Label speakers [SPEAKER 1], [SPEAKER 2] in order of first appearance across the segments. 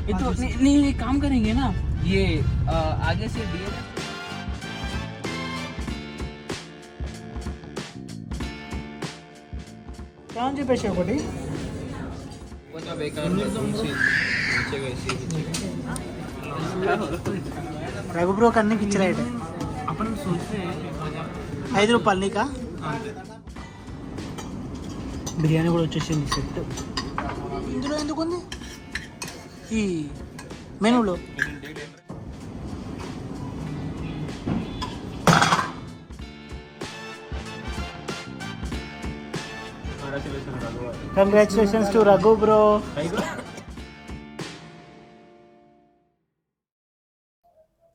[SPEAKER 1] ये तो नहीं ये काम करेंगे ना ये आगे से दिए
[SPEAKER 2] क्या చెప్పేసి ఒకటి
[SPEAKER 1] కొంచెం బేకార్
[SPEAKER 2] రఘు బ్రో కన్నీ ఇచ్చిరాయట
[SPEAKER 1] अपन सोचते हैं
[SPEAKER 2] 5 రూపాయలు నీకా బిర్యానీ కూడా వచ్చేసింది సెట్ ఇందులో ఎందుకు ఉంది ఈ మెనూలో congratulations to Raghu bro.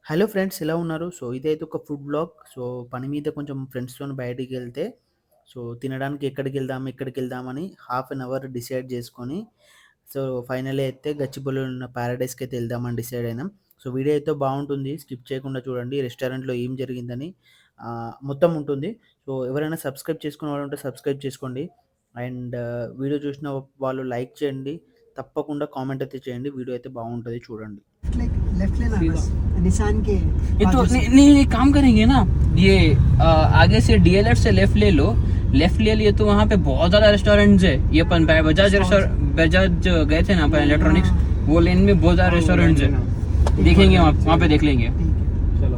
[SPEAKER 2] Hello friends, ఎలా ఉన్నారు? సో ఇదైతే ఒక ఫుడ్ బ్లాగ్. సో పని మీద కొంచెం ఫ్రెండ్స్తో బయటికి వెళ్తే సో తినడానికి ఎక్కడికి వెళ్దామని హాఫ్ అన్ అవర్ డిసైడ్ చేసుకొని సో ఫైనల్లీ అయితే గచ్చిబౌలిలో ఉన్న ప్యారడైస్కి అయితే వెళ్దామని డిసైడ్ అయినాం. సో వీడియో అయితే బాగుంటుంది, స్కిప్ చేయకుండా చూడండి. రెస్టారెంట్లో ఏం జరిగిందని మొత్తం ఉంటుంది. సో ఎవరైనా సబ్స్క్రైబ్ చేసుకునే వాళ్ళు ఉంటే సబ్స్క్రైబ్ చేసుకోండి. అండ్ వీడియో చూసిన వాళ్ళు లైక్ చేయండి, తప్పకుండా కామెంట్ అయితే చేయండి. వీడియో అయితే బాగుంటుంది, చూడండి.
[SPEAKER 1] ये तो नहीं ये काम करेंगे ना ये आगे से डीएलएफ से लेफ्ट ले लो, लेफ्ट ले लिए तो वहाँ पे बहुत ज्यादा रेस्टोरेंट्स है. ये अपन बजाज गए थे ना अपन इलेक्ट्रॉनिक्स, वो लेन में बहुत ज्यादा रेस्टोरेंट्स है. देखेंगे वहाँ पे देख लेंगे. चलो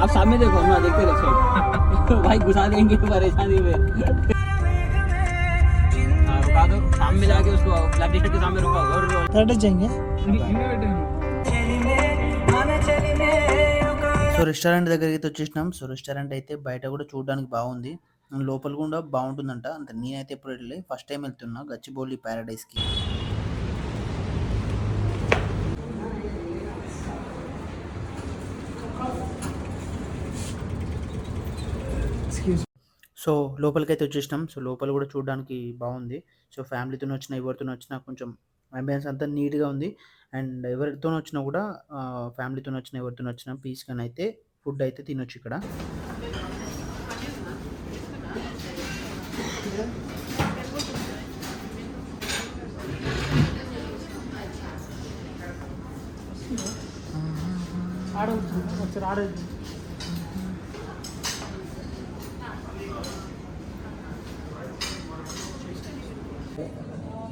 [SPEAKER 1] आप सामने देखो ना, देखते रहो भाई घुसा देंगे परेशानी में. रुका दो, सामने जाके उसको ब्लैक टी-शर्ट के सामने रुका और
[SPEAKER 2] जाएंगे. సో రెస్టారెంట్ దగ్గరికి అయితే వచ్చేసినాం. సో రెస్టారెంట్ అయితే బయట కూడా చూడడానికి బాగుంది, లోపల కూడా బాగుంటుందంట. అంత నేనైతే ఎప్పుడు వెళ్ళి ఫస్ట్ టైం వెళ్తున్నా గచ్చిబౌలి ప్యారడైస్కి. సో లోపలికి అయితే వచ్చేసినాం. సో లోపల కూడా చూడడానికి బాగుంది. సో ఫ్యామిలీతో వచ్చినా ఎవరితో వచ్చినా కొంచెం అంబియన్స్ అంతా నీట్గా ఉంది. అండ్ ఎవరితో వచ్చినా కూడా ఫ్యామిలీతో వచ్చినా ఎవరితో వచ్చినా పీస్గా అయితే ఫుడ్ అయితే తినొచ్చు ఇక్కడ.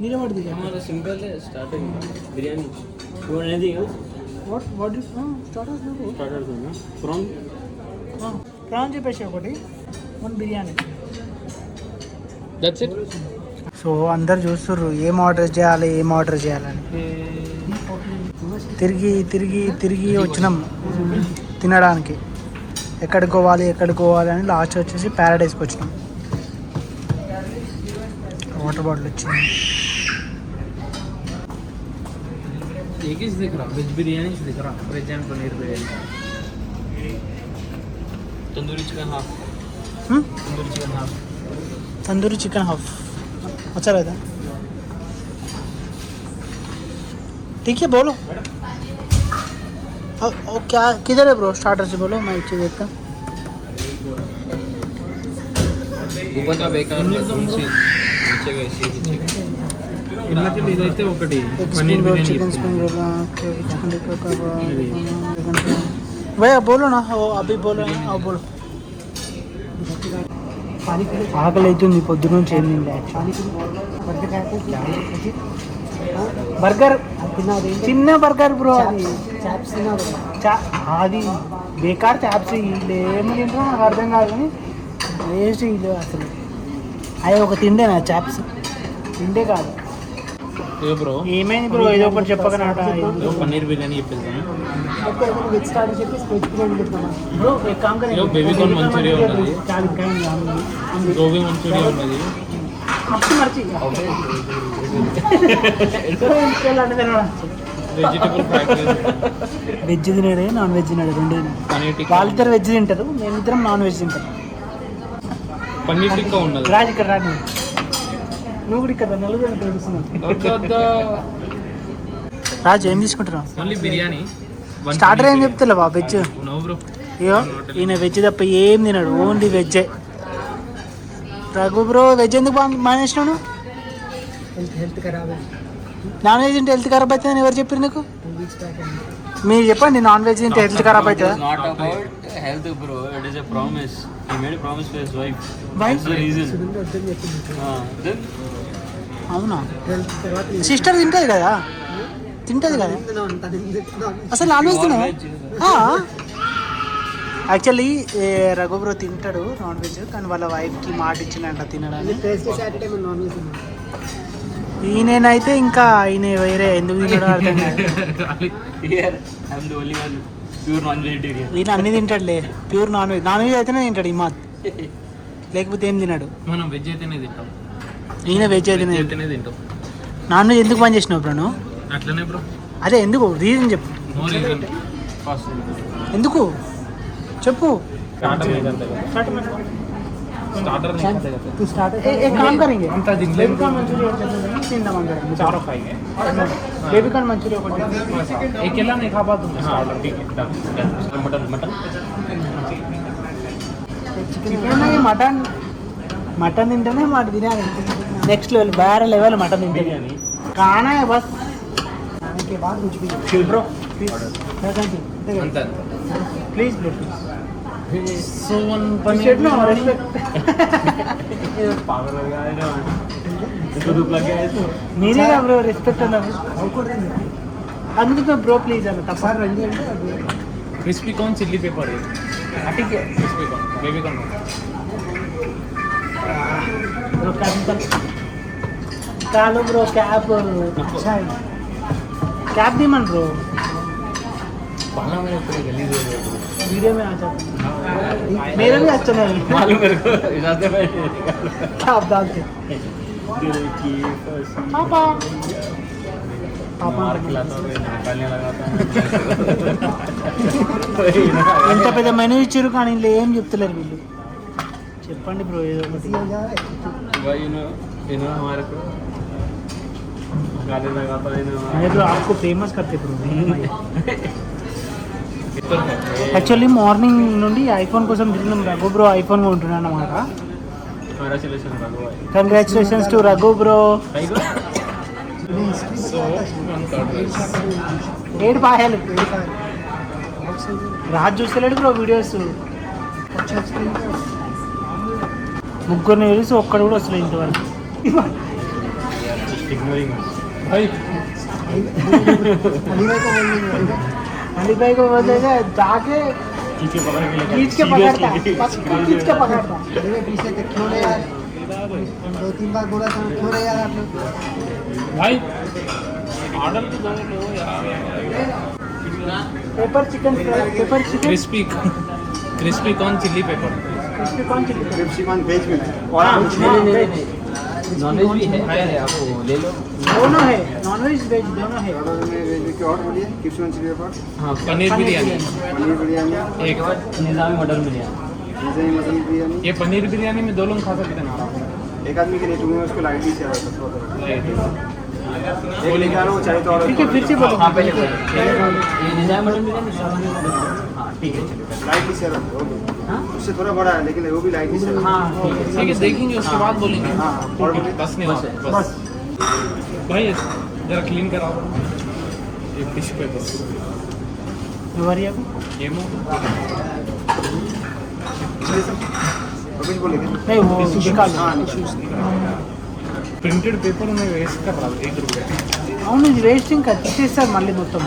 [SPEAKER 2] నిలబడి
[SPEAKER 1] हमारा सिंपल है starting biryani. You want anything else?
[SPEAKER 2] what is starters no
[SPEAKER 1] Starters है ना prawn.
[SPEAKER 2] ప్రాన్ చెప్పేసి ఒకటి, 1 బిర్యానీ.
[SPEAKER 1] That's it.
[SPEAKER 2] సో అందరు చూస్తుర్రు ఏం ఆర్డర్ చేయాలని. తిరిగి వచ్చినాం తినడానికి. ఎక్కడికి పోవాలి అని లాస్ట్ వచ్చేసి ప్యారడైస్కి వచ్చినాం. వాటర్ బాటిల్ వచ్చింది.
[SPEAKER 1] एक ही दिख रहा, वेज बिरयानी दिख रहा, veg and paneer biryani. Tandoori chicken half.
[SPEAKER 2] Tandoori chicken half अच्छा रहता है. ठीक है बोलो. क्या किधर है ब्रो? स्टार्टर से बोलो, मैं इच्छा देखता.
[SPEAKER 1] ऊपर का बेकार नीचे का इसी इनके इदైతే ఒకటి paneer biryani
[SPEAKER 2] chicken spring roll भैया बोलो ना. अभी बोलो ना, बोलो. ఆకలి అవుతుంది, పొద్దు నుంచి ఏం బర్గర్, చిన్న బర్గర్ బ్రో. అది బేకార్ చాప్స్. వీళ్ళు ఏమి తింటారో నాకు అర్థం కాదు, కానీ వేస్ట్ వీళ్ళు అసలు. అవి ఒక తిండేనా చాప్స్? తిండే కాదు. ఏమైంది బ్రో? ఏదో ఒకటి చెప్పకనా.
[SPEAKER 1] पनीर बिरयानी చెప్పేసాను
[SPEAKER 2] బ్రో. एक काम करें,
[SPEAKER 1] बेबी कॉर्न मंचूरियन ఉన్నది, గోబీ మంచూరియా ఉన్నది. Vegetable fried rice.
[SPEAKER 2] వెజ్ తినాడే, నాన్ వెజ్ తినాడు, రెండు. వాళ్ళిద్దరు వెజ్ తింటారు, మేమిద్దరం నాన్ వెజ్ తింటాం.
[SPEAKER 1] పన్నీర్ టిక్కా ఉన్నది.
[SPEAKER 2] రాజు ఇక్కడ రాదు, నువ్వు కూడా ఇక్కడ నలుగురు తెలుస్తున్నావు. రాజు ఏం తీసుకుంటున్నావు?
[SPEAKER 1] ఓన్లీ బిర్యానీ.
[SPEAKER 2] స్టార్టర్ ఏం చెప్తావా? వెజ్.
[SPEAKER 1] నో బ్రో,
[SPEAKER 2] అయ్యో ఈయన వెజ్ తప్ప ఏం తినాడు, ఓన్లీ వెజ్జే. రఘు బ్రో వెజ్ ఎందుకు మానేసినాను? హెల్త్ ఖరాబ్. నాన్ వెజ్ తింటే హెల్త్ ఖరాబ్ అవుతుందని ఎవరు చెప్పారు నీకు? మీరు చెప్పండి, నాన్ వెజ్ తింటే హెల్త్ ఖరాబ్ అవుతుందా?
[SPEAKER 1] Not about health, bro. It is a promise. He made a promise to his wife.
[SPEAKER 2] Why?
[SPEAKER 1] That's the reason. Then
[SPEAKER 2] అవునా? సిస్టర్ తింటుంది కదా, తింటుంది కదా. అసలు నాన్ వెజ్ తిన యాక్చువల్లీ రఘు బ్రో తింటాడు నాన్ వెజ్, కానీ వాళ్ళ వైఫ్కి మాట ఇచ్చిందంట తినడానికి. ఈయనైతే ఇంకా ఈయన వేరే ఎందుకు తినడం అర్థం కాదు.
[SPEAKER 1] here I'm the only one pure non-vegetarian.
[SPEAKER 2] ఈయన అన్ని తింటాడులే, pure non veg. Non veg అయితేనే తింటాడు ఈ మాత్, లేకపోతే ఏం తినాడు.
[SPEAKER 3] మనం వెజ్ అయితేనే తింటాం.
[SPEAKER 2] ఈయన వెజ్ అయితేనే
[SPEAKER 3] తింటాం.
[SPEAKER 2] నాన్ వెజ్ ఎందుకు పని చేసినావు బ్రో నువ్వు?
[SPEAKER 3] అట్లనే బ్రో.
[SPEAKER 2] అదే ఎందుకు, రీజన్ చెప్పు.
[SPEAKER 3] No reason.
[SPEAKER 2] ఎందుకు చెప్పు.
[SPEAKER 3] स्टार्टर नहीं करते
[SPEAKER 2] तू स्टार्टर एक काम करेंगे,
[SPEAKER 3] हम था दिन
[SPEAKER 2] बेबी कॉर्न मंचूरियन तीन नाम करेंगे,
[SPEAKER 3] चारों खाएंगे.
[SPEAKER 2] बेबी कॉर्न मंचूरियन
[SPEAKER 3] अकेला नहीं खा पाता हूँ. स्टार्टर ठीक है. मटन मटन
[SPEAKER 2] चिकन नहीं, मटन मटन తింటేనే మాట తినాలి. నెక్స్ట్ లెవెల్, వేరే లెవెల్ మటన్ తింటే खाना है बस, खाने के बाद कुछ भी ब्रो प्लीज
[SPEAKER 3] अंत
[SPEAKER 2] please bro
[SPEAKER 3] so one
[SPEAKER 2] respect no respect
[SPEAKER 3] पागल हो गया है ना. इसको दुख लग गया है इसको.
[SPEAKER 2] నేనే రా బ్రో రెస్పెక్ట్ అన్నాను, అందుకే బ్రో ప్లీజ్ అన్న తప్ప రండి అంటే
[SPEAKER 3] क्रिस्पी कॉर्न चिल्ली पेपर है.
[SPEAKER 2] ठीक है
[SPEAKER 3] crispy corn baby corn
[SPEAKER 2] bro कालो ब्रो कैप अच्छा है, कैप दी मन ब्रो
[SPEAKER 3] पाला मेरे पूरे गलीज हो गए.
[SPEAKER 2] वीडियो में आ जाता मेरा भी अच्छा नहीं
[SPEAKER 3] मालूम मेरे को इजाजत है.
[SPEAKER 2] कैप डालते
[SPEAKER 3] दिल की फंसी
[SPEAKER 2] पापा पापा
[SPEAKER 3] मार खिलाता हूँ निकालने लगाता हूँ.
[SPEAKER 2] ఎంత పెద్ద మెనూ ఇచ్చారు కానీ ఇంట్లో ఏం చెప్తలేరు వీళ్ళు. చెప్పండి బ్రో ఏదో ఒకటి.
[SPEAKER 3] भाई इन्होंने हमारे को गाने लगाता है
[SPEAKER 2] अरे ब्रो आपको फेमस करते ब्रो. యాక్చువల్లీ మార్నింగ్ నుండి ఐఫోన్ కోసం తిరిగినాం. రఘు బ్రో ఐఫోన్ కొంటున్నాను అన్నమాట.
[SPEAKER 3] Congratulations Raghu.
[SPEAKER 2] Congratulations to Raghu bro.
[SPEAKER 3] So one third rice.
[SPEAKER 2] ఏడు పాయాలు రాజు చూస్తలేడు బ్రో వీడియోస్. ముగ్గురిని తెలిసి ఒక్కడు కూడా వస్తలేదు ఇంతవరకు.
[SPEAKER 3] Just ignoring us. भाई
[SPEAKER 2] अली भाई को बोलेगा जाके
[SPEAKER 3] खींच के पकड़ के
[SPEAKER 2] खींच के पकड़ता, पक्का खींच के पकड़ता.
[SPEAKER 4] पीछे से क्यों नहीं यार, 2-3 बार बोला था क्यों नहीं यार आप लोग.
[SPEAKER 3] भाई ऑर्डर तो दो लो यार.
[SPEAKER 2] Pepper chicken
[SPEAKER 3] crispy corn chilli paper.
[SPEAKER 2] कौन चिल्ली
[SPEAKER 4] क्रिस्पी कॉर्न वेज में
[SPEAKER 1] नॉन वेज भी है, आप ले लो.
[SPEAKER 2] दोनों है, नॉन वेज वेज दोनों है.
[SPEAKER 4] ऑर्डर में वेज में क्या और बोलिए, क्रिस्पी कॉर्न चिली पेपर,
[SPEAKER 1] हाँ
[SPEAKER 3] पनीर बिरयानी
[SPEAKER 4] पनीर बिरयानी,
[SPEAKER 3] एक.
[SPEAKER 1] निज़ामी मटन बिरयानी.
[SPEAKER 4] निज़ामी मटन बिरयानी.
[SPEAKER 3] ये पनीर बिरयानी में दो लोग खा सकते हैं ना.
[SPEAKER 4] एक आदमी के लिए तो मैं उसको लाइटली से ऑर्डर करता हूँ.
[SPEAKER 3] Right.
[SPEAKER 4] एक लेके आ रहा हूँ, चाहे तो ऑर्डर
[SPEAKER 2] ठीक है फिर से बोलो.
[SPEAKER 1] हाँ पहले ये निज़ामी मटन बिरयानी. हाँ ठीक है चलो.
[SPEAKER 4] लाइटली से ऑर्डर.
[SPEAKER 1] हाँ
[SPEAKER 4] उससे थोड़ा बड़ा है लेकिन वो भी लाइटली से.
[SPEAKER 1] हाँ ठीक है.
[SPEAKER 3] ठीक है देखेंगे उसके बाद बोलेंगे.
[SPEAKER 4] हाँ और बोलिए.
[SPEAKER 3] बस नहीं
[SPEAKER 1] बस
[SPEAKER 3] होता बस. भाई जरा क्लीन कराओ ये टिश्यू पेपर.
[SPEAKER 2] ఎవరు
[SPEAKER 3] ये मो
[SPEAKER 4] और कुछ बोलेंगे.
[SPEAKER 2] नहीं वो निकाल.
[SPEAKER 4] हाँ
[SPEAKER 3] प्रिंटेड पेपर में वेस्ट कर रहा हूँ 1 रुपये.
[SPEAKER 2] అవును ఇది వేస్టింగ్ కదా, ఇచ్చేస్తారు మళ్ళీ మొత్తం.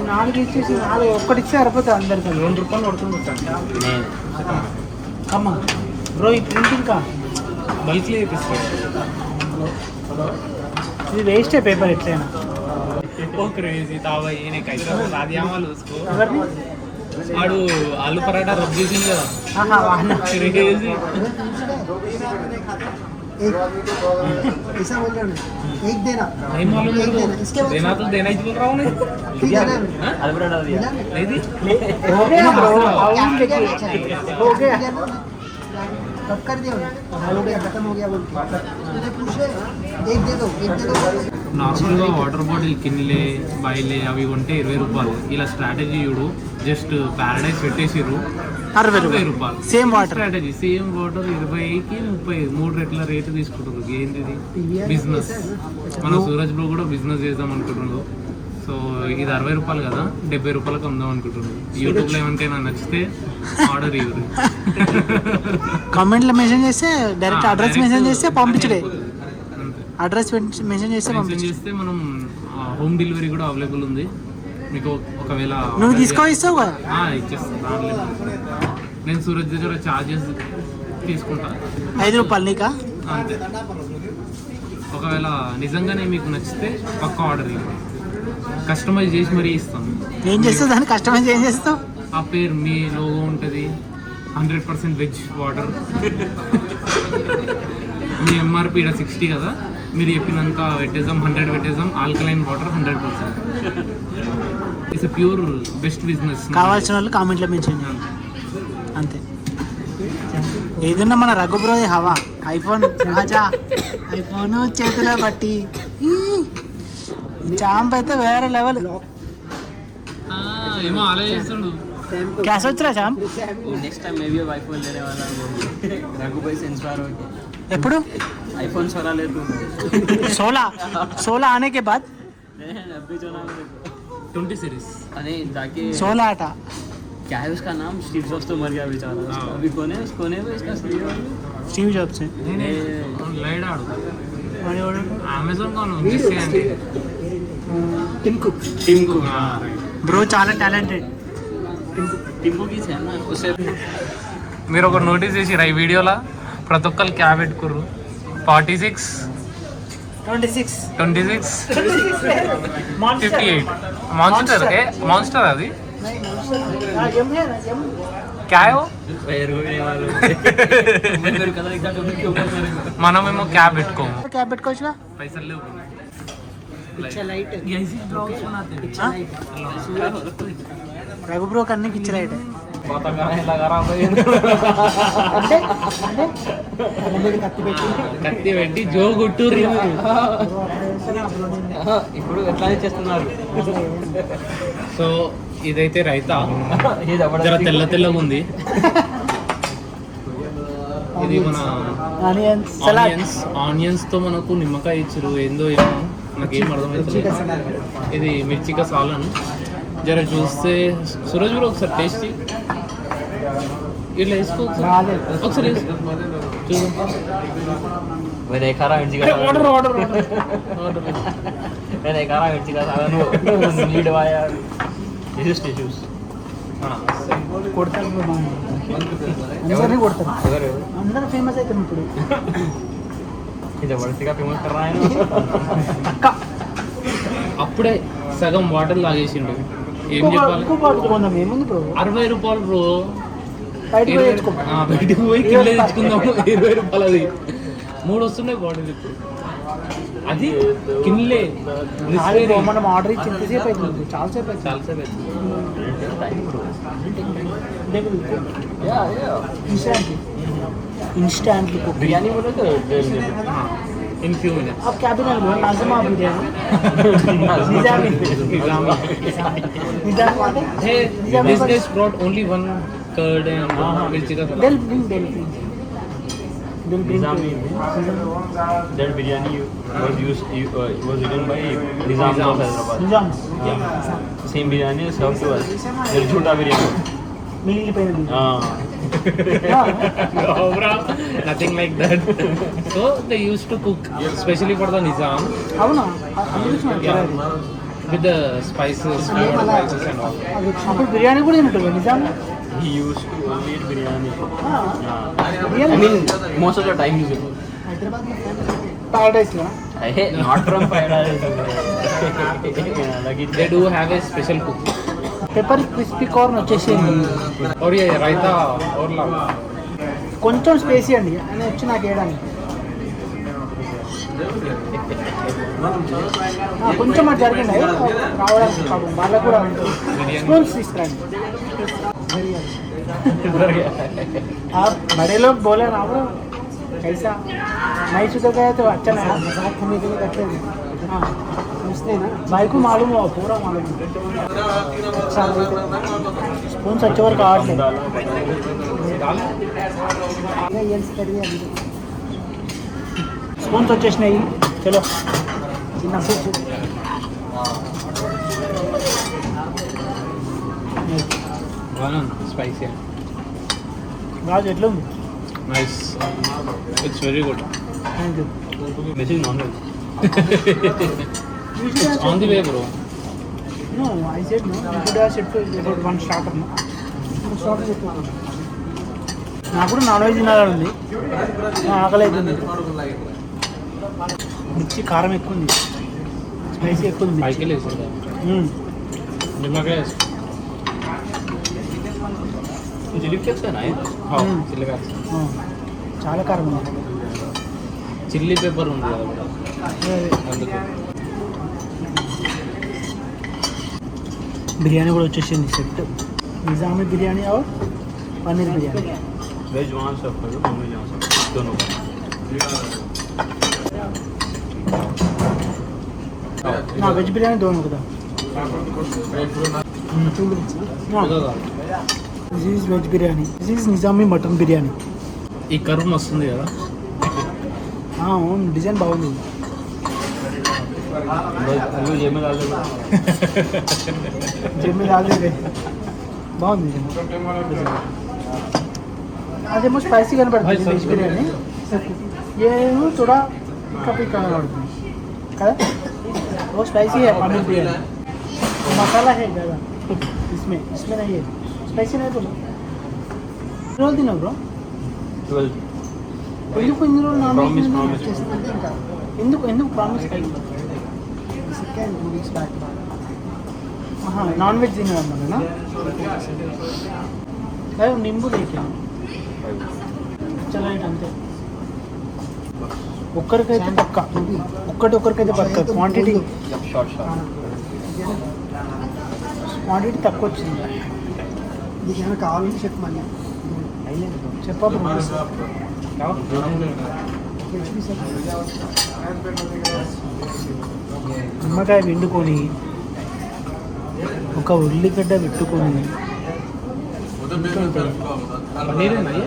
[SPEAKER 2] 4 ఇచ్చేసి 4 ఒక్కటి ఇస్తే సరిపోతుంది అందరికి.
[SPEAKER 3] 1 రూపాయలు పడుతుంది
[SPEAKER 2] కమ్మ బ్రో ఈ ప్రింటింగ్ కా
[SPEAKER 3] బల్క్లో వేపిస్తాడు.
[SPEAKER 2] ఇది వేస్టే పేపర్ ఎట్లయినా.
[SPEAKER 3] ओ क्रेजी था भाई ने कैसा बता दिया माल उसको.
[SPEAKER 2] ఎవరిని
[SPEAKER 3] आडू आलू पराठा रब చేసింది కదా.
[SPEAKER 2] ఆహా వాహన
[SPEAKER 3] क्रेजी
[SPEAKER 4] एक ऐसा बोल रहा हूँ, एक देना
[SPEAKER 3] नहीं मालूम मेरे को.
[SPEAKER 4] इसके बाद
[SPEAKER 3] देना तो देना ही बोल रहा हूँ मैं.
[SPEAKER 4] ठीक है ना.
[SPEAKER 1] आलू पराठा दिया.
[SPEAKER 3] नहीं दी
[SPEAKER 2] हो गया ब्रो. आउन देखिए हो गया.
[SPEAKER 4] कब कर दिया हो गया, खत्म हो गया बोल के मुझे पूछे एक दे दो.
[SPEAKER 3] నార్మల్గా వాటర్ బాటిల్ కిన్లే బైలే అవి కొంటే 20 రూపాయలు. ఇలా స్ట్రాటజీ చూడు, జస్ట్ ప్యారడైజ్ పెట్టేసిర్రు.
[SPEAKER 2] 60
[SPEAKER 3] రూపాయలు.
[SPEAKER 2] Same water.
[SPEAKER 3] Strategy same water 20కి 30 3 రెట్ల రేటు తీసుకుంటారు. ఏంటిది బిజినెస్. మన సూరజ్ బ్రో కూడా బిజినెస్ చేద్దాం అనుకుంటున్నారు. సో ఇది 60 రూపాయలు కదా, 70 రూపాయలకు అమ్దాం అనుకుంటున్నారు. యూట్యూబ్లో ఏమనికైనా నచ్చితే ఆర్డర్ ఇవ్వరు.
[SPEAKER 2] కామెంట్లో మెన్షన్ చేస్తే డైరెక్ట్ అడ్రస్ మెన్షన్ చేస్తే పంపించడే.
[SPEAKER 3] అంతే.
[SPEAKER 2] అడ్రస్ మెన్షన్ చేస్తే
[SPEAKER 3] మెన్షన్
[SPEAKER 2] పంపించు.
[SPEAKER 3] చేస్తే మనం హోమ్ డెలివరీ కూడా అవైలబుల్ ఉంది. మీకు ఒకవేళ
[SPEAKER 2] నువ్వు ఇస్తావు కదా.
[SPEAKER 3] ఇచ్చేస్తాను. దాంట్లో నేను సూరజ్ దగ్గర ఛార్జెస్ తీసుకుంటాను
[SPEAKER 2] 5 రూపాయలు నీకా?
[SPEAKER 3] అంతే. ఒకవేళ నిజంగానే మీకు నచ్చితే పక్క ఆర్డర్ ఇవ్వండి, కస్టమైజ్ చేసి మరీ ఇస్తాం.
[SPEAKER 2] ఏం చేస్తావు దాన్ని కస్టమైజ్ ఏం చేస్తావు?
[SPEAKER 3] ఆ పేరు మీ లోగో ఉంటుంది, 100% వెజ్ వాటర్. మీ ఎంఆర్పి ఇక్కడ 60 కదా, మీరు చెప్పినంత పెట్టేద్దాం, 100 పెట్టేద్దాం. Alkaline water 100%. It's a pure best business.
[SPEAKER 2] కావాల్సిన వాళ్ళు కామెంట్లో మెన్షన్ చేయండి అంతే. ఏదన్నా మన రఘు బ్రో హవా. ఐఫోన్ రాజా, ఐఫోన్ చేతిలో బట్టి చాంప్ అయితే వేరే లెవెల్.
[SPEAKER 3] ఏమో ఆలోచిస్తుండు.
[SPEAKER 2] క్యాష్ వచ్చరా చాంప్?
[SPEAKER 1] नेक्स्ट टाइम मैं भी अब आईफोन लेने वाला हूँ रघु भाई से इंस्पायर होके
[SPEAKER 2] ఎప్పుడు?
[SPEAKER 1] आईफोन 16 ले लूँ
[SPEAKER 2] 16 आने के बाद
[SPEAKER 1] अभी जो नाम
[SPEAKER 3] 20 सीरीज.
[SPEAKER 1] अरे जाके
[SPEAKER 2] 16 आटा.
[SPEAKER 1] क्या है उसका नाम, स्टीव जॉब्स तो मर गया बेचारा उसका।
[SPEAKER 3] हाँ।
[SPEAKER 1] अभी कौन है इसका स्टीव
[SPEAKER 2] స్టీవ్ జాబ్స్.
[SPEAKER 3] లైడ్ ఆడు అమెజాన్ కాను అంటే
[SPEAKER 2] Tim Cook.
[SPEAKER 1] Tim Cook.
[SPEAKER 2] Bro చాలా టాలెంటెడ్.
[SPEAKER 1] टिम कुक ही है ना उससे।
[SPEAKER 3] మీరు ఒక నోటీస్ చేసిరా ఈ వీడియోలో ప్రతి ఒక్కరు క్యాబ్ పెట్టుకుర్రు. 46
[SPEAKER 2] 26
[SPEAKER 3] 26 58 మాన్స్టర్. మాన్స్టర్ అది क्या है वो? మనమేమో క్యాబ్ పెట్టుకోము,
[SPEAKER 2] క్యాబ్ పెట్టుకోవచ్చుగా.
[SPEAKER 3] పైసలు లేవు.
[SPEAKER 2] రఘు బ్రో కన్నీ పిచ్చి రైట్.
[SPEAKER 3] కత్తి పెట్టి జో గుట్టూరు.
[SPEAKER 1] ఇప్పుడు ఎట్లా చేస్తున్నారు.
[SPEAKER 3] సో ఇదైతే రైతా జర తెల్ల తెల్లగా ఉంది. ఇది మన ఆనియన్స్ తో మనకు నిమ్మకాయ ఇచ్చారు. ఏందో ఏమో నాకేం అర్థమవుతుంది. ఇది మిర్చిగా సాలను జర చూస్తే సురజ్ కూడా ఒకసారి టేస్ట్ ఇట్లా వేసుకో ఒకసారి వేసుకో చూడు.
[SPEAKER 1] मैं नहीं खा रहा मिर्ची का
[SPEAKER 3] ఆర్డర్ ఆర్డర్
[SPEAKER 1] मैं नहीं खा रहा मिर्ची का सालन वो नीड वाया टिश्यूस टिश्यूस
[SPEAKER 2] కొడతారు బ్రో. అందరినీ కొడతారు. అందరూ ఫేమస్ అవుతారు ఇప్పుడు.
[SPEAKER 1] ఇది వరుసగా ఫేమస్ कर रहा है
[SPEAKER 3] అప్పుడే సగం వాటర్ లాగేసిండు. ఏం చెప్పాలి.
[SPEAKER 2] ఎక్కువ పట్టుకుందాం ఏముంది బ్రో.
[SPEAKER 3] 60 రూపాయలు బ్రో.
[SPEAKER 2] బయటకు పోయి తెచ్చుకో.
[SPEAKER 3] బయటకు పోయి కిలో తెచ్చుకుందాము. 20 రూపాయలు అది 3 వస్తున్నాయి బాటిల్ ఇప్పుడు. అది కిన్లే
[SPEAKER 2] మనం ఆర్డర్ ఇచ్చి ఎంతసేపు అవుతుంది? చాలాసేపు అవుతుంది.
[SPEAKER 3] చాలాసేపు
[SPEAKER 2] इंस्टेंटली कुक
[SPEAKER 1] बिरयानी बोले तो
[SPEAKER 3] इन फ्यू मिनट्स.
[SPEAKER 2] आप क्या बिरयानी बोलो? नाज़िमा बिरयानी. निज़ामी. निज़ामी.
[SPEAKER 3] Hey, this dish brought only one curd and mirchi ka salad.
[SPEAKER 2] They'll bring.
[SPEAKER 5] Nizami. That biryani was was eaten by Nizam of Hyderabad.
[SPEAKER 2] Nizam.
[SPEAKER 5] Yeah. Same biryani is served to us. That jhota biryani.
[SPEAKER 2] మిగిలిపోయినది.
[SPEAKER 3] No, bro, nothing like that. So they used to cook specially for the Nizam.
[SPEAKER 2] అవునా?
[SPEAKER 3] Yeah, with the spices, pure spices and all.
[SPEAKER 2] అప్పుడు బిర్యానీ కూడా తింటుంది Nizam.
[SPEAKER 5] He used to only eat biryani.
[SPEAKER 1] I mean most of the time you do.
[SPEAKER 2] Paradise లో
[SPEAKER 1] Hey, not from paradise.
[SPEAKER 5] Like it.
[SPEAKER 3] They do have a special cook.
[SPEAKER 2] Pepper crispy corn వచ్చేసి
[SPEAKER 3] और ये रायता और लाव.
[SPEAKER 2] కొంచెం స్పేసీ అండి అని వచ్చి నాకు వేయడానికి. కొంచెం అది జరిగింది రావడానికి. పాపం వాళ్ళకు కూడా స్పూన్స్ తీసుకురండి. బడే లోగ్ బోలే రావు.
[SPEAKER 4] कैसा नहीं सुधर गया तो अच्छा ना मजाक करने के लिए करते हैं हाँ समझते हैं ना भाई को मालूम हुआ पूरा मालूम है अच्छा स्पून अच्छे वరకు ఆడలేదు స్పూన్స్ వచ్చేసినాయి చలో చిన్న
[SPEAKER 3] స్పైసీ
[SPEAKER 4] రాజు ఎట్లా ఉంది
[SPEAKER 3] nice it's very good
[SPEAKER 4] thank you
[SPEAKER 5] This is non-veg.
[SPEAKER 3] On the way bro
[SPEAKER 4] No, I said no. You could have said to about one starter. No? Starter చెప్తాను నాకు కూడా నాన్ వెజ్ తినాలని ఉంది ఆకలి అవుతుంది మిర్చి కారం ఎక్కువ ఉంది స్పైసీ ఎక్కువ ఉంది
[SPEAKER 3] పైకి వేసిందా నిమ్మకాయ
[SPEAKER 5] Chili flakes are nice.
[SPEAKER 3] చిల్లి
[SPEAKER 4] చాలా కారం ఉంది
[SPEAKER 3] చిల్లీ పేపర్ ఉంది కదా కూడా అందుకు
[SPEAKER 4] బిర్యానీ కూడా వచ్చేసింది సెట్ నిజామీ బిర్యానీ और పన్నీర్ బిర్యానీ
[SPEAKER 5] Veg वहाँ सब कर लो, non-veg यहाँ सब दोनों का.
[SPEAKER 4] ना वेज बिरयानी दोनों का this is veg biryani this is Nizami mutton biryani
[SPEAKER 3] ఈ కర్వ్ వస్తుంది కదా
[SPEAKER 4] అవును డిజైన్ బాగుంది
[SPEAKER 5] आलू ये में डाल दो.
[SPEAKER 4] జిమ్ రాలేదు బాగుంది అదేమో స్పైసీ కనబడుతుంది వెజ్ బిర్యానీ ఏమో थोड़ा कभी కనబడుతుంది కదా वो स्पाइसी है पनीर बिरयानी मसाला है ज़्यादा इसमें नहीं है स्पाइसी नहीं बोलो रोल दिन ब्रो
[SPEAKER 5] 12.
[SPEAKER 4] ఎందుకు ఇన్ని రోజులు నాన్ వెజ్
[SPEAKER 5] Promise.
[SPEAKER 4] ఎందుకు ప్రామిస్ నాన్ వెజ్ తినడం వలన నింబు తెచ్చాను చల్లటి అంతే ఒక్కరికైతే పక్క ఒక్కరికైతే పక్క క్వాంటిటీ
[SPEAKER 5] Short.
[SPEAKER 4] క్వాంటిటీ తక్కువ వచ్చింది
[SPEAKER 6] నీకు ఏమైనా కావాలంటే చెప్పు మళ్ళీ
[SPEAKER 4] చెప్పప్పుడు నిమ్మకాయ పిండుకొని ఒక ఉల్లిగడ్డ పెట్టుకొని
[SPEAKER 3] పన్నీర్ ఉన్నాయి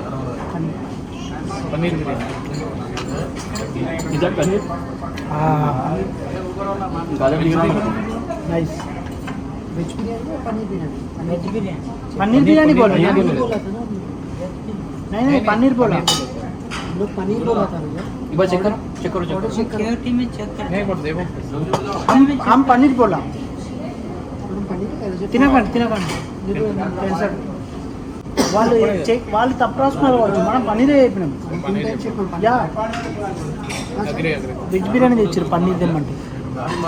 [SPEAKER 3] paneer biryani
[SPEAKER 5] Is that paneer?
[SPEAKER 4] Nice
[SPEAKER 6] veg biryani paneer biryani
[SPEAKER 4] veg biryani paneer biryani बोला
[SPEAKER 3] पनीर
[SPEAKER 4] ना
[SPEAKER 3] बिरयानी
[SPEAKER 6] बोला था ना
[SPEAKER 4] नहीं पनीर बोला
[SPEAKER 6] हम लोग पनीर बोला था भैया
[SPEAKER 5] एक बार चेक करो.
[SPEAKER 3] नहीं पर देखो
[SPEAKER 4] हम पनीर बोला
[SPEAKER 6] हम पनीर कैसे
[SPEAKER 4] తినకండి వాళ్ళు తప్పు రాసుకున్నారు కావచ్చు మనం పన్నీరే చెప్పినాం యా
[SPEAKER 3] అగ్రి
[SPEAKER 4] వెజ్ బిర్యానీ తెచ్చారు పన్నీర్ తెమ్మంటే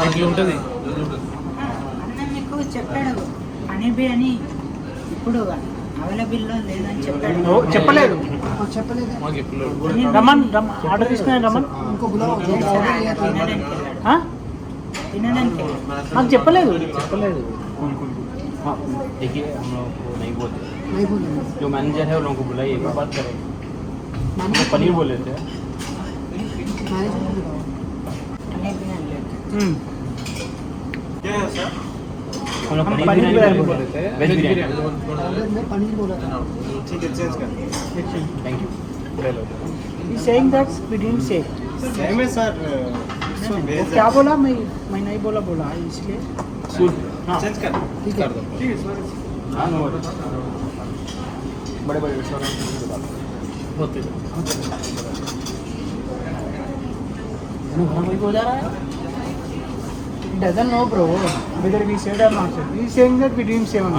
[SPEAKER 3] ఇట్లా ఉంటుంది
[SPEAKER 7] అన్న మీకు చెప్పాడు పన్నీర్ బిర్యానీ ఇప్పుడు అవైలబుల్లో లేదని చెప్పాడు
[SPEAKER 4] ఓ, చెప్పలేదు
[SPEAKER 6] చెప్పలేదు
[SPEAKER 3] మాకు ఎప్పుడు
[SPEAKER 4] రమన్ ఆర్డర్ తీసుకున్నా రమన్
[SPEAKER 6] उनको बुलाओ जो ऑर्डर लिया था
[SPEAKER 7] తినడానికి వెళ్ళాడు.
[SPEAKER 4] ఆ?
[SPEAKER 7] తినడానికి వెళ్ళాడు.
[SPEAKER 4] నాకు చెప్పలేదు
[SPEAKER 5] हाँ देखिए हम लोग को नहीं बोलते.
[SPEAKER 6] नहीं बोले
[SPEAKER 5] जो मैनेजर है उन लोगों को बुलाइए एक बार बात करें. हम लोग पनीर बोल लेते हैं.
[SPEAKER 6] मैनेजर को बुलाओ
[SPEAKER 7] పన్నీర్ బిర్యానీ లేదు.
[SPEAKER 5] हम लोग
[SPEAKER 4] हम
[SPEAKER 5] पनीर
[SPEAKER 4] पनीर
[SPEAKER 5] बिरयानी
[SPEAKER 4] बिरयानी
[SPEAKER 5] बोल रहे थे. वेज बिरयानी.
[SPEAKER 6] ऑर्डर में पनीर बोला था
[SPEAKER 5] thank you.
[SPEAKER 4] He's saying that we didn't say. वो क्या बोला मैं नहीं बोला इसलिए हाँ
[SPEAKER 6] ठीक है
[SPEAKER 5] हाँ नो वरीज. बड़े बड़े रेस्टोरेंट
[SPEAKER 3] होते
[SPEAKER 4] He doesn't know, bro, whether we said or not said. He's saying that we didn't say one.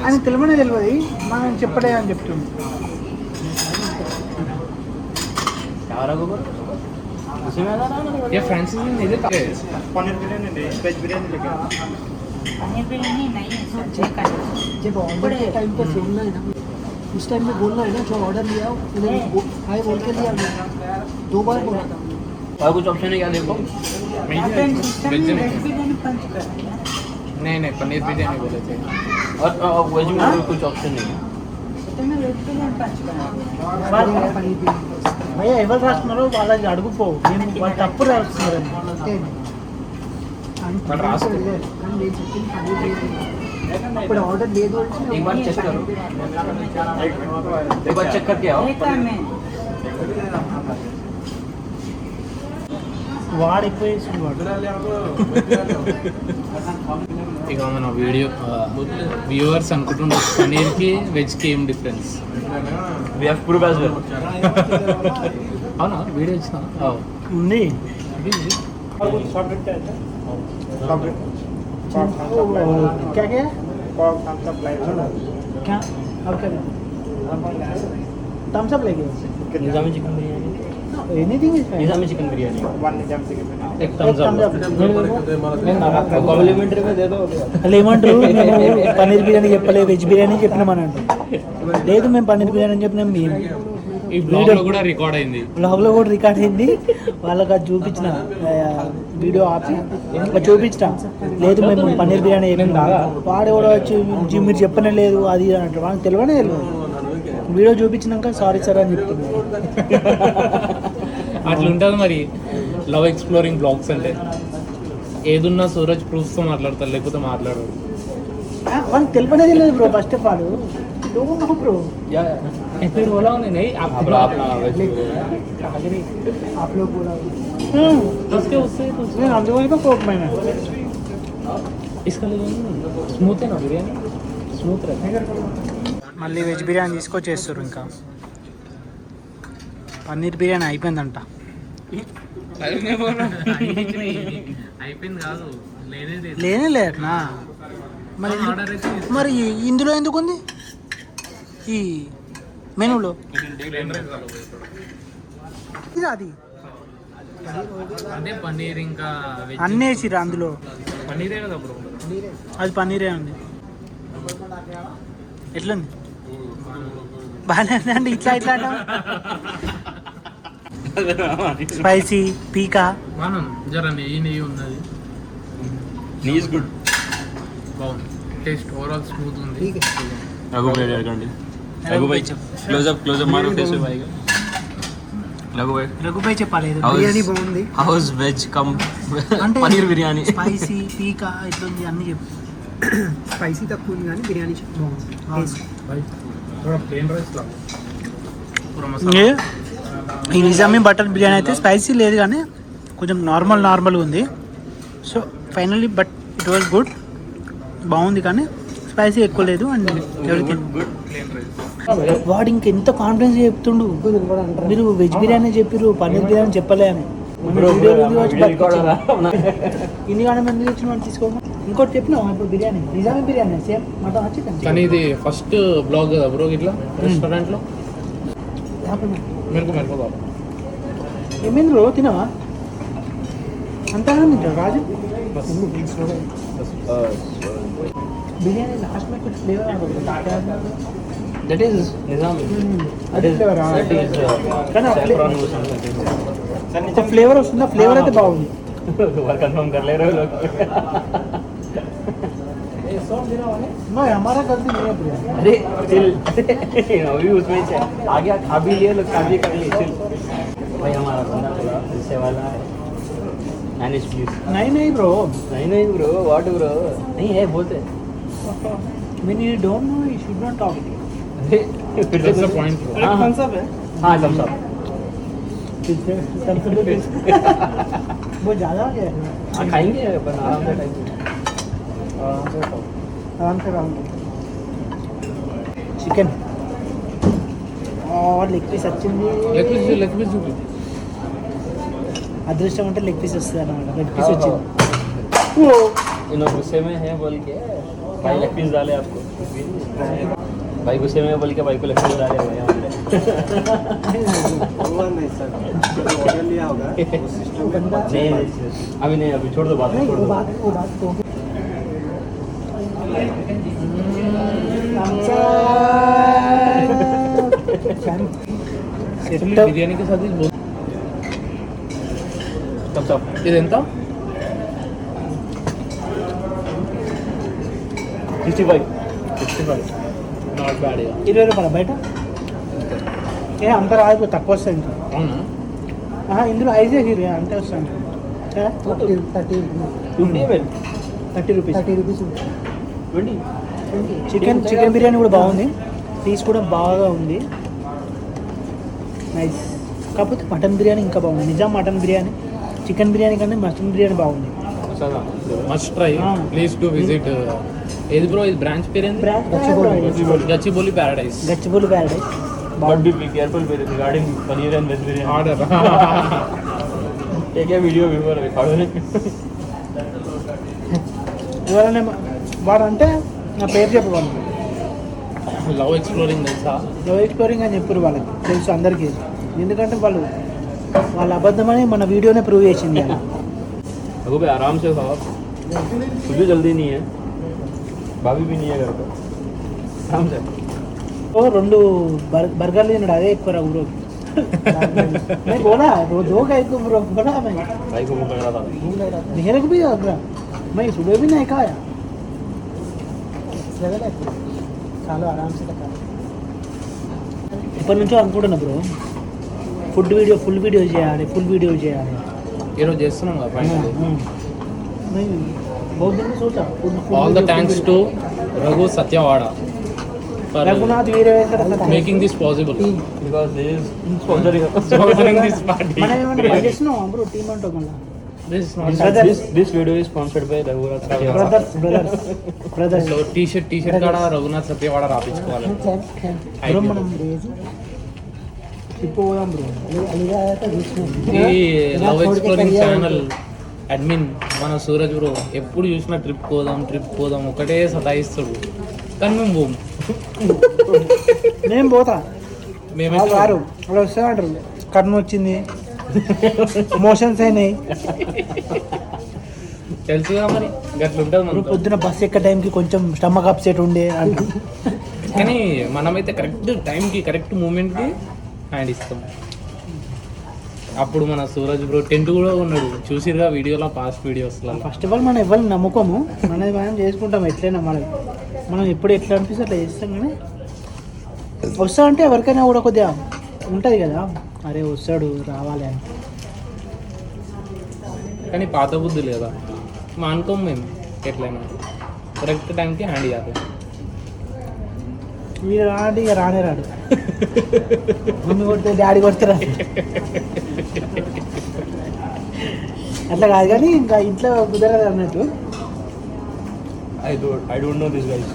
[SPEAKER 4] ఆయన తెలియనే తెలియదు మనం చెప్పలే అని చెప్తుంది
[SPEAKER 5] क्या रहा गोबर उसी में आना ना.
[SPEAKER 3] ये फ्रांसीसी में इधर
[SPEAKER 7] పన్నీర్ బిర్యానీ నై సార్ చేయకండి
[SPEAKER 6] जब ऑर्डर के टाइम पर बोलना है ना उस टाइम में बोलना है ना जो ऑर्डर लिया उन्हें हाय बोल के लिया हमने 2 बार बोला था
[SPEAKER 5] और कुछ ऑप्शन है क्या देखो.
[SPEAKER 7] अपन सिस्टम
[SPEAKER 3] वेज
[SPEAKER 7] में
[SPEAKER 3] में
[SPEAKER 7] वेज बिरयानी पंच कर दिया
[SPEAKER 3] नहीं पनीर बिरयानी बोले थे
[SPEAKER 5] और वेज में कोई कुछ ऑप्शन नहीं है.
[SPEAKER 7] तो మొత్తమే వెజ్ బిర్యానీ పంచుకున్నాను.
[SPEAKER 4] భయ్యా ఎవరు రాస్తున్నారో వాళ్ళకి అడుగుపో, నేను వాళ్ళు తప్పు రాస్తున్నారు.
[SPEAKER 6] ఇప్పుడు ఆర్డర్ లేదు
[SPEAKER 1] एक बार चेक करो, एक बार चेक करके आओ.
[SPEAKER 7] देखा मैं
[SPEAKER 4] వాడు ఎక్కువ చేసిండు వాడు.
[SPEAKER 3] ఇక మన వీడియో వ్యూవర్స్ అనుకుంటున్నారు పనీర్కి వెజ్కి ఏం difference.
[SPEAKER 5] We have proof as well.
[SPEAKER 3] అవునా వీడియో ఇచ్చిన
[SPEAKER 4] ఉంది. क्या क्या क्या अब क्या थम्स अप लेके
[SPEAKER 5] Nizami chicken biryani,
[SPEAKER 4] anything is fine.
[SPEAKER 5] Nizami chicken biryani,
[SPEAKER 3] एक thumbs up.
[SPEAKER 5] कॉम्प्लीमेंट्री में दे दो.
[SPEAKER 4] వాళ్ళు ఏమంటారు, మేము పన్నీర్ బిర్యానీ చెప్పలేదు వెజ్ బిర్యానీ చెప్పినామని అంటారు. లేదు మేము పన్నీర్ బిర్యానీ అని చెప్పినాం. మేము
[SPEAKER 3] ఈ బ్లాగ్లో కూడా రికార్డ్ అయింది.
[SPEAKER 4] బ్లాగ్లో కూడా రికార్డ్ అయింది. వాళ్ళకి అది చూపించిన వీడియో ఆపి అది చూపించిన. లేదు మేము పన్నీర్ బిర్యానీ చెప్పినాం. వాడు కూడా వచ్చి మీరు చెప్పనే లేదు అది అని అంటారు. వాళ్ళకి తెలియనే తెలియదు. వీడియో చూపించినాక సారీ సార్ అని చెప్తున్నారు.
[SPEAKER 3] అట్లా ఉంటుంది మరి లవ్ ఎక్స్ప్లోరింగ్ బ్లాగ్స్ అంటే. ఏదున్నా సూరజ్ ప్రూఫ్తో మాట్లాడతారు, లేకపోతే మాట్లాడరు.
[SPEAKER 4] వాళ్ళకి తెలియనే తెలియదు bro. First of all bro
[SPEAKER 3] फिर बोला उन्हें नहीं आप
[SPEAKER 6] आप लोग बोला
[SPEAKER 3] उसके उससे तो
[SPEAKER 4] నేను అందువల్ల కోపమైన.
[SPEAKER 3] इसका स्मूथ है ना बिरयानी, स्मूथ रहता है.
[SPEAKER 4] మళ్ళీ వెజ్ బిర్యానీ తీసుకొచ్చేస్తారు. ఇంకా పన్నీర్ బిర్యానీ అయిపోయిందంట.
[SPEAKER 3] అయిపోయింది కాదు, లేనేది.
[SPEAKER 4] లేనే లేదట్నా మరి. మరి ఇందులో ఎందుకు ఉంది ఈ మెనూలో? ఇది అది
[SPEAKER 3] అదే పన్నీర్ ఇంకా వెజ్
[SPEAKER 4] అన్నీ వేసిరా అందులో.
[SPEAKER 3] పన్నీరే కదా బ్రో.
[SPEAKER 4] అది పన్నీరే ఉంది. ఎట్లుంది? బాగానే ఉంది అండి. ఇట్లా ఇట్లా అంటాం. స్పైసీ పీకా
[SPEAKER 3] మనం జర నెయ్యి ఉన్నది.
[SPEAKER 5] Knee is good.
[SPEAKER 3] బాగుంది. టేస్ట్ ఓవరాల్ స్మూత్ ఉంది.
[SPEAKER 5] रघु भाई यार कंडी. रघु भाई क्लोज अप मारो फेस पे भाई का. रघु भाई
[SPEAKER 4] రఘుపై చెప్పాలి.
[SPEAKER 6] బిర్యానీ బాగుంది.
[SPEAKER 5] हाउस वेज कम
[SPEAKER 4] అంటే
[SPEAKER 5] पनीर बिरयानी.
[SPEAKER 4] స్పైసీ పీకా ఇట్లుంది అన్ని చెప్పు.
[SPEAKER 6] స్పైసీ తక్కువ ఉంది కానీ బిర్యానీ బాగుంది. టేస్ట్
[SPEAKER 3] ప్లేన్ రైస్ లా
[SPEAKER 4] ఈ నిజామీ బటర్ బిర్యానీ అయితే స్పైసీ లేదు కానీ కొంచెం నార్మల్గా ఉంది. So finally but it was good. బాగుంది కానీ స్పైసీ ఎక్కువ లేదు. అండ్ ఎవరిథింగ్ వాడు ఇంకెంత కాన్ఫిడెన్స్ చెప్తుండు. మీరు వెజ్ బిర్యానీ చెప్పిర్రు పన్నీర్ బిర్యానీ చెప్పలే అని. ఇన్ని కానీ మంది తెచ్చిన తీసుకోమా. ఇంకోటి చెప్పినావు ఇప్పుడు biryani Nizami biryani same mutton chicken.
[SPEAKER 3] కానీ ఇది ఫస్ట్ బ్లాగ్ కదా బ్రో ఇట్లా రెస్టారెంట్లో. మెరుగు బాబు
[SPEAKER 4] ఏమైంది బ్రో తినవా? అంతగా తింటావు రాజు. బిర్యానీ లాస్ట్ में कुछ फ्लेवर आ गया.
[SPEAKER 5] That is Nizami.
[SPEAKER 4] అది flavour
[SPEAKER 5] That is saffron or something.
[SPEAKER 4] ఒక ఫ్లేవర్ వస్తుంది. ఆ ఫ్లేవర్ అయితే బాగుంది.
[SPEAKER 5] कंफर्म कर ले रहे हो लोग.
[SPEAKER 4] मैं हमारा गलती नहीं है बिरयानी.
[SPEAKER 5] अरे चिल अभी उसमें से आ गया. खा भी लिए लोग, खा भी कर लिए. चिल भाई हमारा बंदा थोड़ा हिस्से वाला है. Manage please.
[SPEAKER 4] नहीं ब्रो.
[SPEAKER 5] नहीं ब्रो. What bro? नहीं है बोलते.
[SPEAKER 4] When you don't know you should not talk.
[SPEAKER 5] फिर से
[SPEAKER 3] पॉइंट
[SPEAKER 5] हाँ
[SPEAKER 4] थम्स अप है.
[SPEAKER 5] हाँ थम्स अप.
[SPEAKER 4] वो ज़्यादा हो गया.
[SPEAKER 5] हाँ खाएंगे अपन आराम से खाएंगे.
[SPEAKER 4] आराम से चिकन और లెగ్ పీస్ వచ్చింది.
[SPEAKER 3] లెగ్ పీస్ చూపి.
[SPEAKER 4] అదృష్టం అంటే లెగ్ పీస్ వస్తుంది అన్నమాట. లెగ్ పీస్ వచ్చింది.
[SPEAKER 5] इन गुस्से में है बोल के भाई लेग पीस डाले आपको. भाई गुस्से में बोल के भाई को लेग पीस डाले भाई हमारे. नहीं अभी नहीं, अभी छोड़ दो बात.
[SPEAKER 4] नहीं,
[SPEAKER 5] छोड़
[SPEAKER 4] वो
[SPEAKER 5] दो.
[SPEAKER 4] बात तो
[SPEAKER 3] బిర్యానీ కే సాథ్
[SPEAKER 5] थम्स अप.
[SPEAKER 3] ఇది ఎంత?
[SPEAKER 5] 65.
[SPEAKER 3] Not bad.
[SPEAKER 4] 20 రూపాయలు బయట ఏ అంత రాదు, తక్కువ వస్తుంది ఇంకా.
[SPEAKER 3] అవునా?
[SPEAKER 4] ఇందులో ఐజే హీరో అంతే వస్తుంది కదా. 30 రూపీస్.
[SPEAKER 6] 30 rupees.
[SPEAKER 4] చికెన్ బిర్యానీ కూడా బాగుంది, పీస్ కూడా బాగా ఉంది, నైస్. కాకపోతే మటన్ బిర్యానీ ఇంకా బాగుంది. నిజాం మటన్ బిర్యానీ చికెన్ బిర్యానీ కన్నా మటన్ బిర్యానీ బాగుంది.
[SPEAKER 3] Must try, please to visit. ఏది బ్రో ఇది బ్రాంచ్ పేరు ఏంది? Gachibowli Paradise.
[SPEAKER 4] Gachibowli Paradise.
[SPEAKER 5] But be careful with regarding paneer and veg biryani.
[SPEAKER 3] Order.
[SPEAKER 5] Take a video before recording.
[SPEAKER 4] ఎవరైనా వాడు అంటే నా పేరు చెప్పేవాళ్ళు,
[SPEAKER 3] లవ్ ఎక్స్ప్లోరింగ్ తెలుసా?
[SPEAKER 4] లవ్ ఎక్స్ప్లోరింగ్ అని చెప్పారు, వాళ్ళకి తెలుసు అందరికీ. ఎందుకంటే వాళ్ళ అబద్ధమని మన వీడియోనే ప్రూవ్ చేసింది.
[SPEAKER 5] अगो भाई आराम से खाओ, कुछ भी जल्दी नहीं है, भाभी भी नहीं है घर पर, आराम से.
[SPEAKER 4] 2 బర్గర్లు తిన్నాడు, అదే ఎక్కువ రా బ్రో. बोला 2 का एक ब्रो बोला मैं,
[SPEAKER 5] भाई को भूख लग रहा था.
[SPEAKER 4] मेरे को भी ब्रो, मैं सुबह भी नहीं खाया.
[SPEAKER 6] చాలా ఆరామ్ से खा.
[SPEAKER 4] ఇప్పటి నుంచో అనుకుంటున్నా బ్రో, ఫుల్ వీడియో చేయాలి.
[SPEAKER 3] ఈరోజు చేస్తున్నాం కదా ఫైనల్.
[SPEAKER 4] मैं बहुत दिन में सोचा
[SPEAKER 3] all the thanks to Raghu Satyavada for
[SPEAKER 4] Raghunath Veeravenkata
[SPEAKER 3] making this possible.
[SPEAKER 5] Because this is sponsoring us.
[SPEAKER 3] Sponsoring this party.
[SPEAKER 4] మనం ఏమన్నా పని చేస్తున్నాం బ్రో, టీం అంటూ మళ్ళీ
[SPEAKER 3] This is not
[SPEAKER 5] This video is sponsored by Raghunath Satyawada.
[SPEAKER 4] Brothers.
[SPEAKER 3] So T-shirt కాడ రఘునాథ్ సత్యవాడ రాపించుకోవాలి.
[SPEAKER 4] Bro మనం trip పోదాం బ్రో.
[SPEAKER 3] ఈ లవ్ ఎక్స్ప్లోరింగ్ ఛానల్ అడ్మిన్ మన సూరజ్ బ్రో ఎప్పుడు చూసినా ట్రిప్ పోదాం ఒకటే సతాయిస్తాడు, కానీ మేము పోము.
[SPEAKER 4] నేను పోతా,
[SPEAKER 3] మేమే
[SPEAKER 4] వాళ్ళు రారు. వాళ్ళు వస్తా అంటారు, కన్ను వచ్చింది, మోషన్స్ అయినాయి.
[SPEAKER 3] తెలుసుగా మరి గట్లుంటుంది మనతో.
[SPEAKER 4] పొద్దున బస్ ఎక్క టైంకి కొంచెం స్టమక్ అప్సెట్ ఉండే అంటూ.
[SPEAKER 3] కానీ మనమైతే కరెక్ట్ టైంకి కరెక్ట్ మూమెంట్కి హ్యాండ్ ఇస్తాం. అప్పుడు మన సూరజ్ బ్రో టెంట్ కూడా ఉన్నాడు, చూసిరుగా వీడియోలో, పాస్ట్ వీడియోస్లో.
[SPEAKER 4] ఫస్ట్ ఆఫ్ ఆల్ మనం ఎవరిని నమ్ముకోము, మనది మనం చేసుకుంటాం. ఎట్లయినా మనం ఎప్పుడు ఎట్లా అనిపిస్తే అట్లా చేస్తాం. కానీ వస్తా అంటే ఎవరికైనా కూడా కొద్దిగా ఉంటుంది కదా, అరే వస్తాడు రావాలి అని.
[SPEAKER 3] కానీ పాత బుద్ధి లేదా మా అనుకోం మేము, ఎట్లయినా కరెక్ట్ టైంకి హ్యాండ్ ఇవ్వాలి.
[SPEAKER 4] మీరు రాండి, ఇక రానే రాడు. మమ్మీ కొడితే డాడీ కొడతారా అట్లా కాదు. కానీ ఇంకా ఇంట్లో కుదరదు అన్నట్టు,
[SPEAKER 5] I don't know this guys.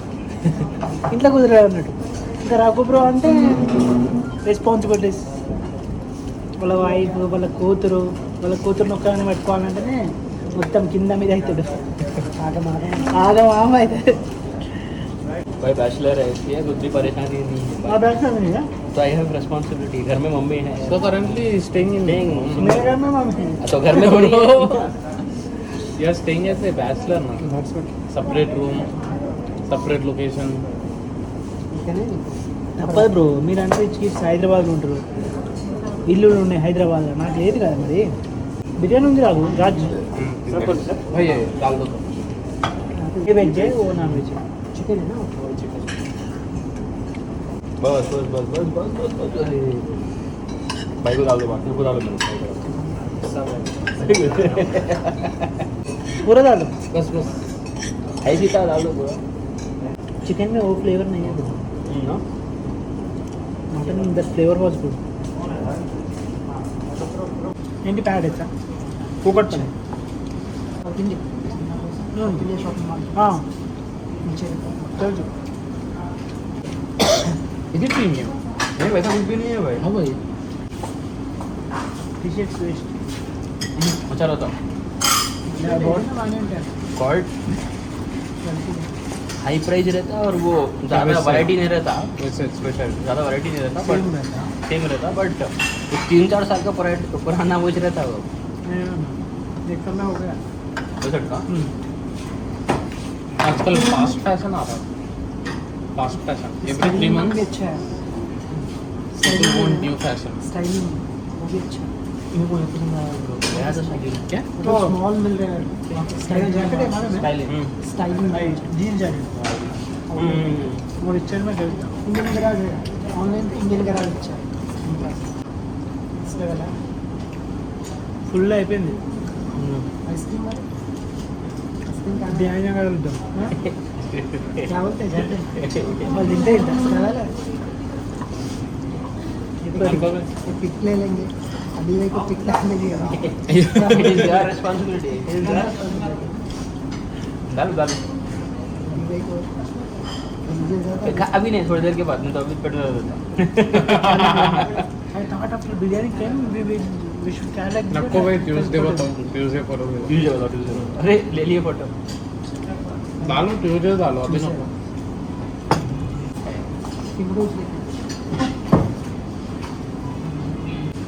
[SPEAKER 4] ఇంట్లో కుదరదు అన్నట్టు. ఇంకా రఘు బ్రో అంటే రెస్పాన్సిబిలిటీస్, వాళ్ళ వైఫ్, వాళ్ళ కూతురుని ఒక్కరిని పెట్టుకోవాలంటేనే మొత్తం కింద మీద అవుతాడు, ఆగం అవుతుంది.
[SPEAKER 5] भाई बैचलर है, इसलिए कुछ भी परेशानी नहीं है.
[SPEAKER 4] మా బ్యాచ్ మీద
[SPEAKER 5] तो आई हैव रिस्पॉन्सिबिलिटी, घर में मम्मी है.
[SPEAKER 3] సో కరెంట్లీ స్టేయింగ్ ఇన్
[SPEAKER 5] तो घर में थोड़ी है.
[SPEAKER 3] You are staying as a bachelor నా, సపరేట్ రూమ్, సపరేట్ లొకేషన్.
[SPEAKER 4] తప్పదు బ్రో, మీరు అంటే చీఫ్స్ హైదరాబాద్లో ఉంటారు, ఇల్లు ఉన్నాయి హైదరాబాద్లో, నాకు లేదు కదా. మరి బిర్యానీ ఉంది రాదు రాజ్, ఏ వెజ్ ఓ నాన్ వెజ్?
[SPEAKER 6] चिकन है ना.
[SPEAKER 5] बस. भाई को डाल दो, बाकी को डालो मेरे.
[SPEAKER 4] पूरा डाल दो,
[SPEAKER 3] बस
[SPEAKER 5] ऐसी था डाल दो पूरा.
[SPEAKER 4] चिकन में वो फ्लेवर नहीं है bro, mutton the flavour was good. ఏంటి ప్యాడ్ ఎచ్చా కూకట్ పని
[SPEAKER 6] इंडिया शॉपिंग मॉल नीचे
[SPEAKER 4] चल
[SPEAKER 3] Is it premium?
[SPEAKER 5] नहीं वैसा कुछ भी नहीं है भाई.
[SPEAKER 3] हाँ भाई.
[SPEAKER 4] टी-शर्ट्स वेस्ट
[SPEAKER 5] अच्छा रहता. कॉर्ड हाई प्राइस रहता है और वो ज़्यादा वैरायटी नहीं रहता. स्पेशल ज़्यादा वैरायटी नहीं रहता, बट सेम रहता. बट 3-4 साल का पुराना वो रहता है वो.
[SPEAKER 4] देख करना हो गया.
[SPEAKER 5] वैसा का
[SPEAKER 3] आजकल फास्ट फैशन आ रहा है. फास्ट फैशन एवरी 3
[SPEAKER 6] भी
[SPEAKER 3] months
[SPEAKER 6] अच्छा है.
[SPEAKER 3] people want new fashion.
[SPEAKER 6] Styling वो भी अच्छा है.
[SPEAKER 4] मेरे को पसंद आया ब्रो.
[SPEAKER 5] नया तो स्टाइलिंग
[SPEAKER 3] क्या?
[SPEAKER 6] तो स्मॉल मिल रहा है.
[SPEAKER 4] स्टाइल जैकेट है हमारे में,
[SPEAKER 5] स्टाइलिंग.
[SPEAKER 6] स्टाइलिंग
[SPEAKER 4] जीन्स जैकेट और इस में इंडियन गराज है ऑनलाइन पे इंडियन गराज अच्छा है इसलिए वाला
[SPEAKER 3] ఫుల్ అయిపోయింది
[SPEAKER 4] आइसक्रीम वाला आइसक्रीम का
[SPEAKER 3] ధ్యానం కలుగుతాం
[SPEAKER 4] हाँ? क्या बोलते हैं जाते हैं बस दिखते ही दस वाला पिक ले लेंगे अभी भाई को पिक लाने की
[SPEAKER 5] It is their responsibility. It is their responsibility. डालो डालो
[SPEAKER 4] अभी भाई को मुझे ज़्यादा
[SPEAKER 5] अभी नहीं, थोड़ी देर के बाद, नहीं तो अभी पेट दर्द होता
[SPEAKER 4] टमाटर फिर biryani can we should try like
[SPEAKER 3] नक्को भाई ट्यूसडे बताओ, ट्यूसडे करो
[SPEAKER 5] ट्यूसडे बताओ, ट्यूसडे। अरे ले लिए फोटो।
[SPEAKER 3] डालो ट्यूसडे डालो, अभी नको।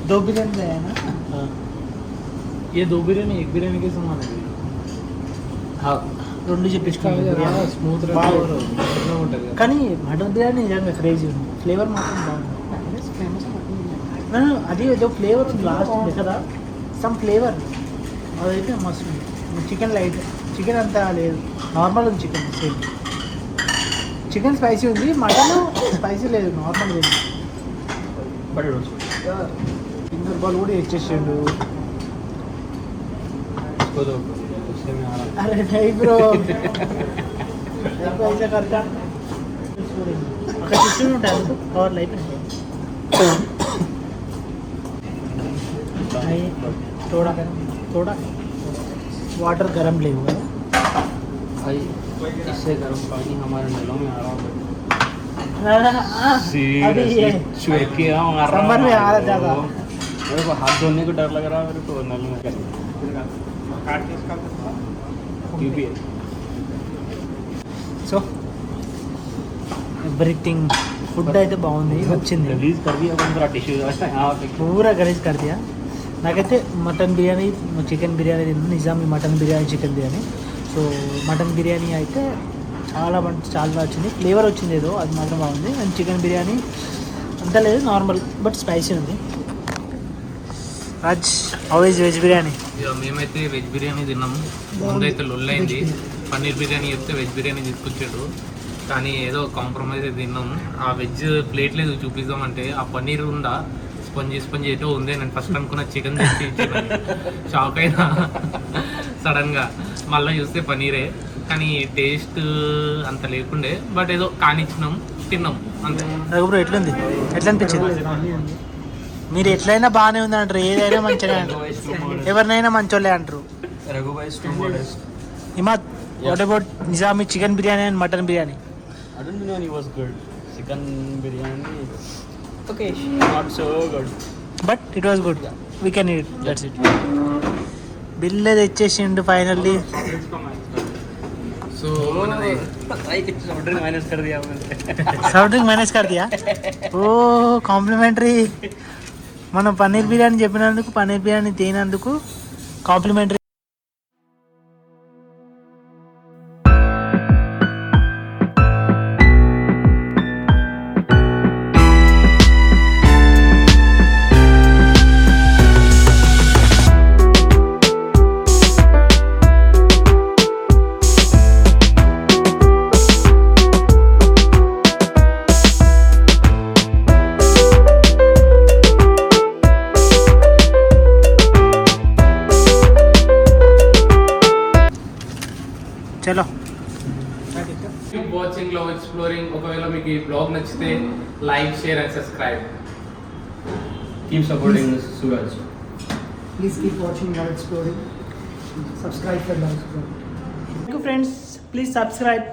[SPEAKER 4] दो बिरयानी है ना
[SPEAKER 3] ये 2 बिरयानी 1 बिरयानी के समान है।
[SPEAKER 5] हाँ
[SPEAKER 4] రెండు చెప్పించుకోవాలి
[SPEAKER 3] స్మూత్ ఉంటుంది
[SPEAKER 4] కానీ మటన్ బిర్యానీ నిజంగా క్రేజీ ఉంది ఫ్లేవర్ మాత్రం బాగుంది అది ఏదో ఫ్లేవర్ లాస్ట్ ఉంది కదా సమ్ ఫ్లేవర్ అదైతే మస్తు ఉంది చికెన్ లైట్ చికెన్ అంతా లేదు నార్మల్ ఉంది చికెన్ సేమ్ చికెన్ స్పైసీ ఉంది మటన్ స్పైసీ లేదు నార్మల్ ఉంది
[SPEAKER 5] बड़े
[SPEAKER 4] ఫింగర్ బాల్ కూడా ఇచ్చేసిండు
[SPEAKER 5] इसको दो, उससे में आ रहा
[SPEAKER 4] अरे नहीं ब्रो ऐसा करता అక్కడ కూర్చొని ఉంటారు కవర్లు అయిపోయినాయి थोड़ा थोड़ा वाटर गर्म ले हुआ
[SPEAKER 5] भाई। इससे गर्म पानी हमारे नलों में आ रहा होगा।
[SPEAKER 4] अभी ये समर में आ रहा ज़्यादा
[SPEAKER 5] मेरे को हाथ धोने को डर लग रहा है, मेरे को नल में करने
[SPEAKER 4] సో ఎవ్రీథింగ్ ఫుడ్ అయితే బాగుంది వచ్చింది
[SPEAKER 5] रिलीज कर दिया अपन थोड़ा टिश्यू हाँ
[SPEAKER 4] పూరా గలీజ్ కర్ దియా నాకైతే మటన్ బిర్యానీ చికెన్ బిర్యానీ తిన్నాను Nizami mutton biryani chicken biryani so mutton biryani అయితే చాలా చాలా వచ్చింది ఫ్లేవర్ వచ్చింది ఏదో అది మాత్రం బాగుంది అండ్ చికెన్ బిర్యానీ అంత లేదు నార్మల్ బట్ స్పైసీ ఉంది రాజ్ ఆల్వేస్ వెజ్ బిర్యానీ
[SPEAKER 3] ఇక మేమైతే వెజ్ బిర్యానీ తిన్నాము. ముందైతే లొల్లైంది, పన్నీర్ బిర్యానీ చెప్తే వెజ్ బిర్యానీ తీసుకొచ్చాడు. కానీ ఏదో కాంప్రమైజ్ అయితే తిన్నాము. ఆ వెజ్ ప్లేట్ లేదు చూపిద్దామంటే ఆ పన్నీర్ ఉందా స్పంజ్ ఏటో ఉంది. నేను ఫస్ట్ అనుకున్న చికెన్ తెచ్చి ఇచ్చాను, షాక్ అయినా సడన్గా. మళ్ళీ చూస్తే పన్నీరే, కానీ టేస్ట్ అంత లేకుండే. బట్ ఏదో కానిచ్చినాం, తిన్నాం అంతే.
[SPEAKER 4] రఘుబ్రో ఎట్లుంది, ఎట్లా అనిపించింది? మీరు ఎట్లయినా బాగానే ఉంది అంటారు, ఏదైనా మంచిగా అంటారు, ఎవరినైనా మంచోళ్ళే అంటారు. Himad, what about Nizami chicken biryani and mutton biryani?
[SPEAKER 5] Mutton biryani was good. Chicken biryani, okay, not so good.
[SPEAKER 4] But it was good, we can eat, that's it. Bill తెచ్చేసిండు ఫైనల్లీ.
[SPEAKER 3] సో
[SPEAKER 5] माइनस कर दिया मैंने.
[SPEAKER 4] సౌండ్ డ్రింక్ మేనేజ్ కర్ దియా. ఓ complementary. మనం పన్నీర్ బిర్యానీ చెప్పినందుకు, paneer biryani తినందుకు complementary. చలో
[SPEAKER 3] keep watching love exploring. ఒకవేళ మీకు ఈ బ్లాగ్ నచ్చితే like, share and subscribe.
[SPEAKER 5] Keep supporting Suraj.
[SPEAKER 6] Please keep watching Love Exploring. Subscribe for Love Exploring.
[SPEAKER 4] Friends, please subscribe.